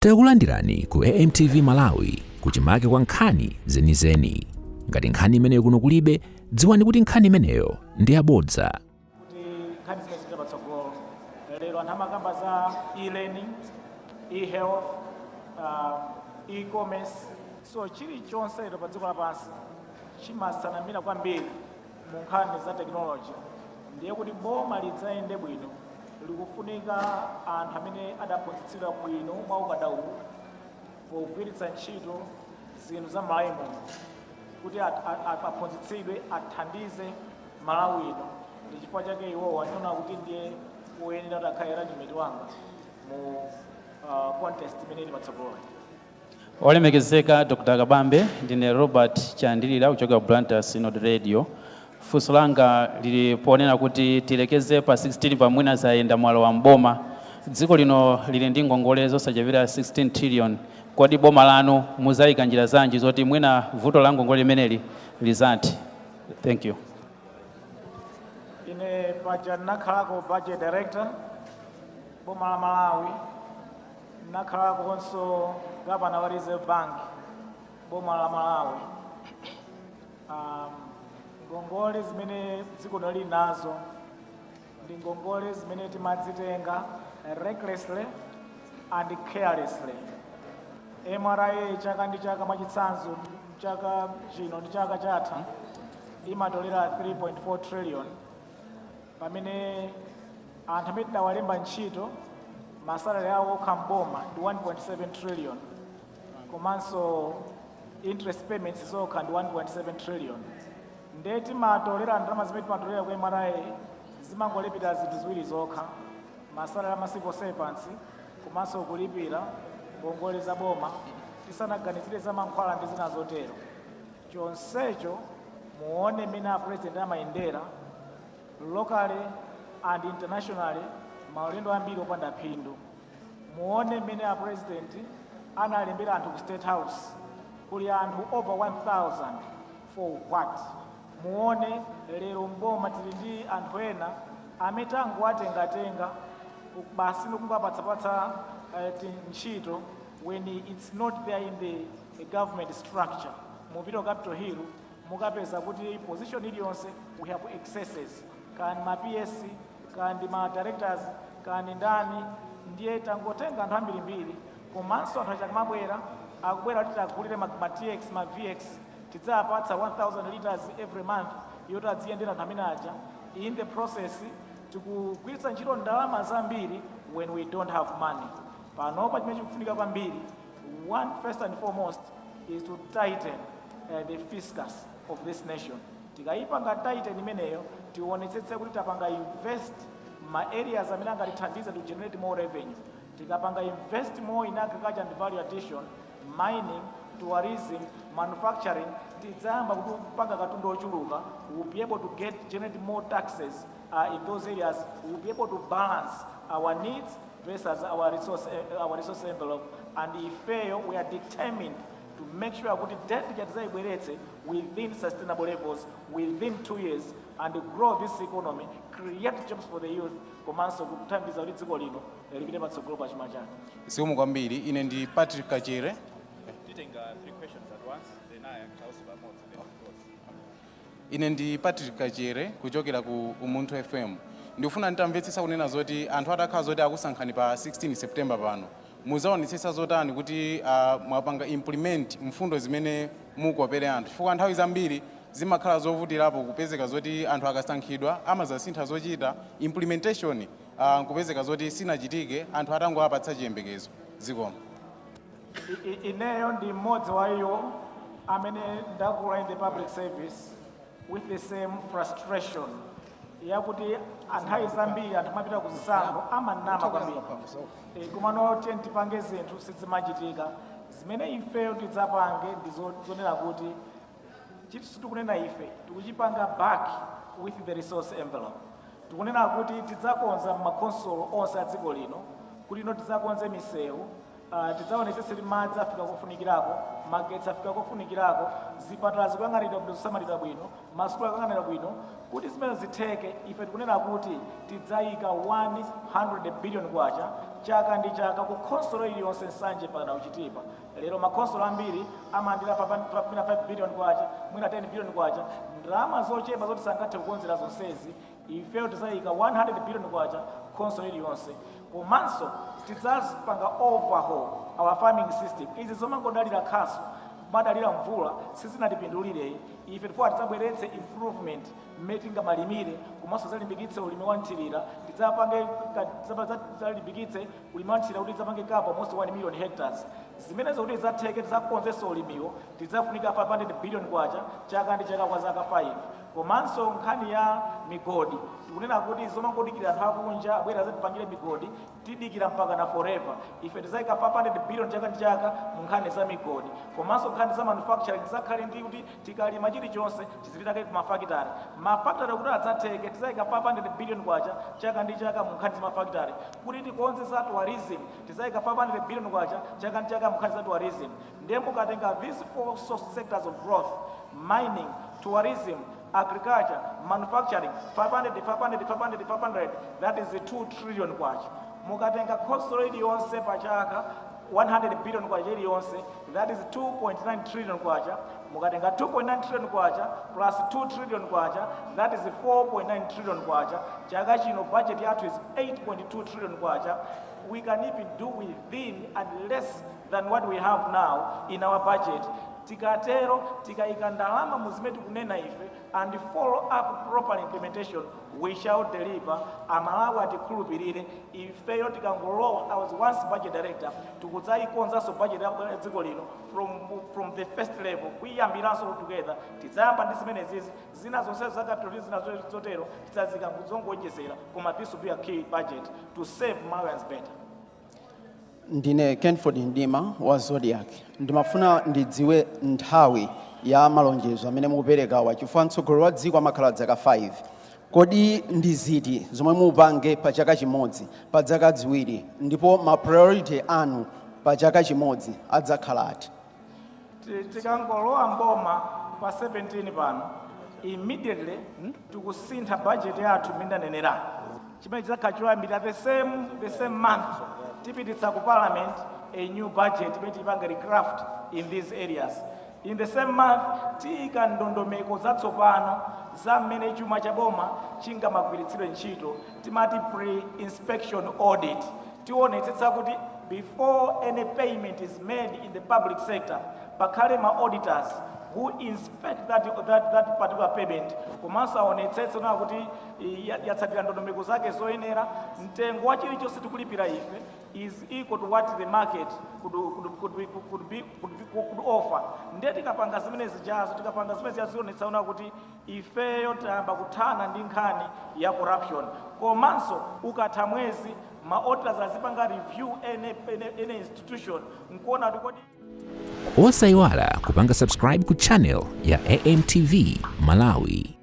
Takulandirani ku AMTV Malawi kuchimake kwa nkhani zenizeni. Ngati nkhani imeneyo kuno kulibe, dziwani kuti nkhani imeneyo ndi yabodza. Kuti nkhani zimene zipita patsogolo lero anthu amakamba za e-learning, e-health, e-commerce, so chilichonse lero pa dziko lapansi chimatsanamira kwambiri mu nkhani za technology. Ndiye kuti boma lidzayende bwino likufunika anthu amene adaphunzitsidwa bwino mwa ukadaulo pogwiritsa ntchito zinthu za Malawi muno kuti aphunzitsidwe athandize Malawi ino. Ndi chifukwa chake iwowa ndiona kuti ndiye woyenera kuti akhale Runningmate wanga mu contest imene ili patsogolo. Olemekezeka Dr. Kabambe, ndine Robert Chandilira kuchoka Blantyre Synod Radio. Funso langa lili ponena kuti tilekeze pa 16 pamwina zayenda mwalo wa mboma. Dziko lino lili ndi ngongole zosachepera 16 trillion. Kodi boma lanu muzayika njira zanji zoti mwina vuto la ngongole limeneli lizati? Thank you. Ine paja nakhalako budget director boma la Malawi, nakhalako konso governor wa Reserve Bank boma la Malawi. Ngongole zimene dziko lili nazo ndi ngongole zimene timazitenga recklessly and carelessly. MRA chaka ndi chaka mwachitsanzo chaka chino ndi chaka chatha imatolera 3.4 trillion pamene anthu amene tidawalemba ntchito masalari awo okha mboma ndi 1.7 trillion komanso interest payments zokha ndi 1.7 trillion. Ndiye timatolera ndalama zimene timatolera ku MRA zimangolepera zinthu ziwiri zokha, masalari ama civil servants komanso kulipira ngongole za boma tisanaganizire za mankhwala ndi zina zotero. Chonsecho muone mmene president amayendera locally and internationally maulendo ambiri opanda phindu. Muone mmene president analembera anthu ku State House kuli anthu over 1,000 for what? Muone lero mboma tili ndi anthu ena amene tangowatengatenga basi nokungapatsa ntchito when it's not there in the government structure. Mupita Capitol Hill mukapeza kuti position iliyonse we have excesses, kani ma PSC kandi ma directors kani ndani. Ndiye tangotenga anthu ambirimbiri komanso anthu achakamabwera akubwera kuti tagulire ma TX ma VX tidzapatsa 1,000 liters every month yoti adziyendera anthu amene aja. In the process tikugwiritsa ntchito ndalama zambiri when we don't have money. Panopa chimene chikufunika kwambiri, first and foremost is to tighten the fiscals of this nation. Tikayipanga tighten imeneyo tionetsetse kuti tapanga invest ma areas amene angatithandize to generate more revenue. Tikapanga invest more in agriculture and value addition, mining, tourism, manufacturing, tidzayamba kupanga katundu ochuluka. We'll be able to generate more taxes in those areas. We'll be able to balance our needs versus our resource envelope. And if fail, we are determined to make sure that debt gets within sustainable levels within 2 years and grow this economy, create jobs for the youth. Komanso kuthandiza kuti dziko lino lipite patsogolo pa chuma chake. Siku kwambiri ine ndi Patrick Kachere. Ine ndi Patrick Kachere kuchokera ku Umunthu FM. Ndifuna nditamvetsesa kunena zoti anthu atakhala zoti akusankhani pa 16 September pano. Muzaonetsesa zotani kuti mwapanga implement mfundo zimene mukopere anthu. Chifukwa nthawi zambiri zimakhala zovutirapo kupezeka zoti anthu akasankhidwa amazasintha zochita implementation kupezeka zoti sinachitike anthu atangowapatsa chiyembekezo. Zikomo. Ineyo ndi mmodzi wa iwo amene ndakula in the public service with the same frustration yakuti nthawi zambiri anthu amapita ku zisankho amanama kwambiri kumano tipange zinthu sizimachitika. Zimene ife tidzapange ndizonena kuti tikunena ife tikuchipanga back with the resource envelope. Tikunena kuti tidzakonza makonsolo onse a dziko lino kuti tidzakonze misewu, tidzaonetsetse kuti madzi afika kofunikirako, magetsi afika kofunikirako, zipatala zikuyang'anidwa bwino, zisamalidwa bwino, masukulu akuyang'anidwa bwino. Kuti zimene zitheke ife tikunena kuti tidzayika 100 billion kwacha chaka ndi chaka ku khonsolo iliyonse nsanje pana uchitipa. Lero makhonsolo ambiri amandira 5 billion kwacha, mwina 10 billion kwacha, ndalama zochepa zoti sangathe kukonzera zonsezi, ifeyo tizayika 100 billion kwacha khonsolo iliyonse. Komanso tidzapanga overhaul our farming system. Izi zomangodalira khasu madalira mvula sizinatipindulire ife tikuwa tidzabweretse improvement metinga malimire komanso zalimbikitse ulimi wa nthirira tidzapange zalimbikitse ulimi wa nthirira kuti tidzapange kapo almost 1 million hectares zimenezo kuti tidzatheke tidzakonzenso ulimiwo tidzafunika 500 billion kwacha chaka ndi chaka kwa zaka 5. Komanso nkhani ya migodi tikunena kuti zomangodikira anthu akunja abwera zatipangire migodi tidikira mpaka na forever. Ife tidzayika 500 billion chaka ndi chaka mu nkhani za migodi. Komanso nkhani za manufacturing tidzakhale ndi kuti tikalima chilichonse tizipitake ku mafakitare. Mafakitare kuti adzatheke tidzayika 500 billion kwacha chaka ndi chaka mu nkhani za mafakitare. Kuti tikonze za tourism tidzayika 500 billion kwacha chaka ndi chaka mu nkhani za tourism. Ndiye mukatenga these 4 sectors of growth: mining, tourism, agriculture, manufacturing, 500, that is the 2 trillion kwacha. Mukatenga khonsolo iliyonse pachaka 100 billion kwacha iliyonse, that is 2.9 trillion kwacha. Mukatenga 2.9 trillion kwacha plus 2 trillion kwacha, that is 4.9 trillion kwacha. Chaka chino budget yathu is 8.2 trillion kwacha. We can even do within and less than what we have now in our budget. Tikatero tikaika ndalama muzimene tikunena ife and follow up proper implementation, we shall deliver. Amalawi atikhulupirire ifeyo tikangolowa. I was once budget director, tikudzayikonzanso budget ya dziko lino from the first level kuyambiranso together. Tidzayamba ndi zimene zizi zina zonse zakatoli zina zotero tidzazika kuzongoonjezera, koma this will be a key budget to save Malawians better. Ndine Kenford Ndima wa Zodiac. Ndimafuna ndidziwe nthawi ya malonjezo amene mukupereka wa chifukwa mtsogoleri wa dziko amakhala zaka 5. Kodi ndi ziti zomwe mupange pa chaka chimodzi, pa zaka ziwiri, ndipo ma priority anu pa chaka chimodzi adzakhala ati? Tikangolowa mboma pa 17 pano, immediately tikusintha budget yathu mindanenera. Chimene chidzakhala the same month tipititsa ku parliament a new budget imene ipanga recraft in these areas. In the same month tika ndondomeko zatsopano za mmene chuma cha boma chingamagwiritsidwe ntchito, timati pre-inspection audit. Tionetsetsa kuti before any payment is made in the public sector, pakhale ma auditors who inspect that particular payment. Komanso aonetsetse na kuti yatsatira ndondomeko zake zoyenera, mtengo wa chilichonse tikulipira ife is equal to what the market could offer. Ndiye tikapanga zimene zijazo, tikapanga zimene zionetsa kuti ifeyo tayamba kuthana ndi nkhani ya corruption. Komanso ukatha mwezi ma auditors azipanga review any institution nkuona kuti Osayiwala kupanga subscribe ku channel ya AMTV Malawi.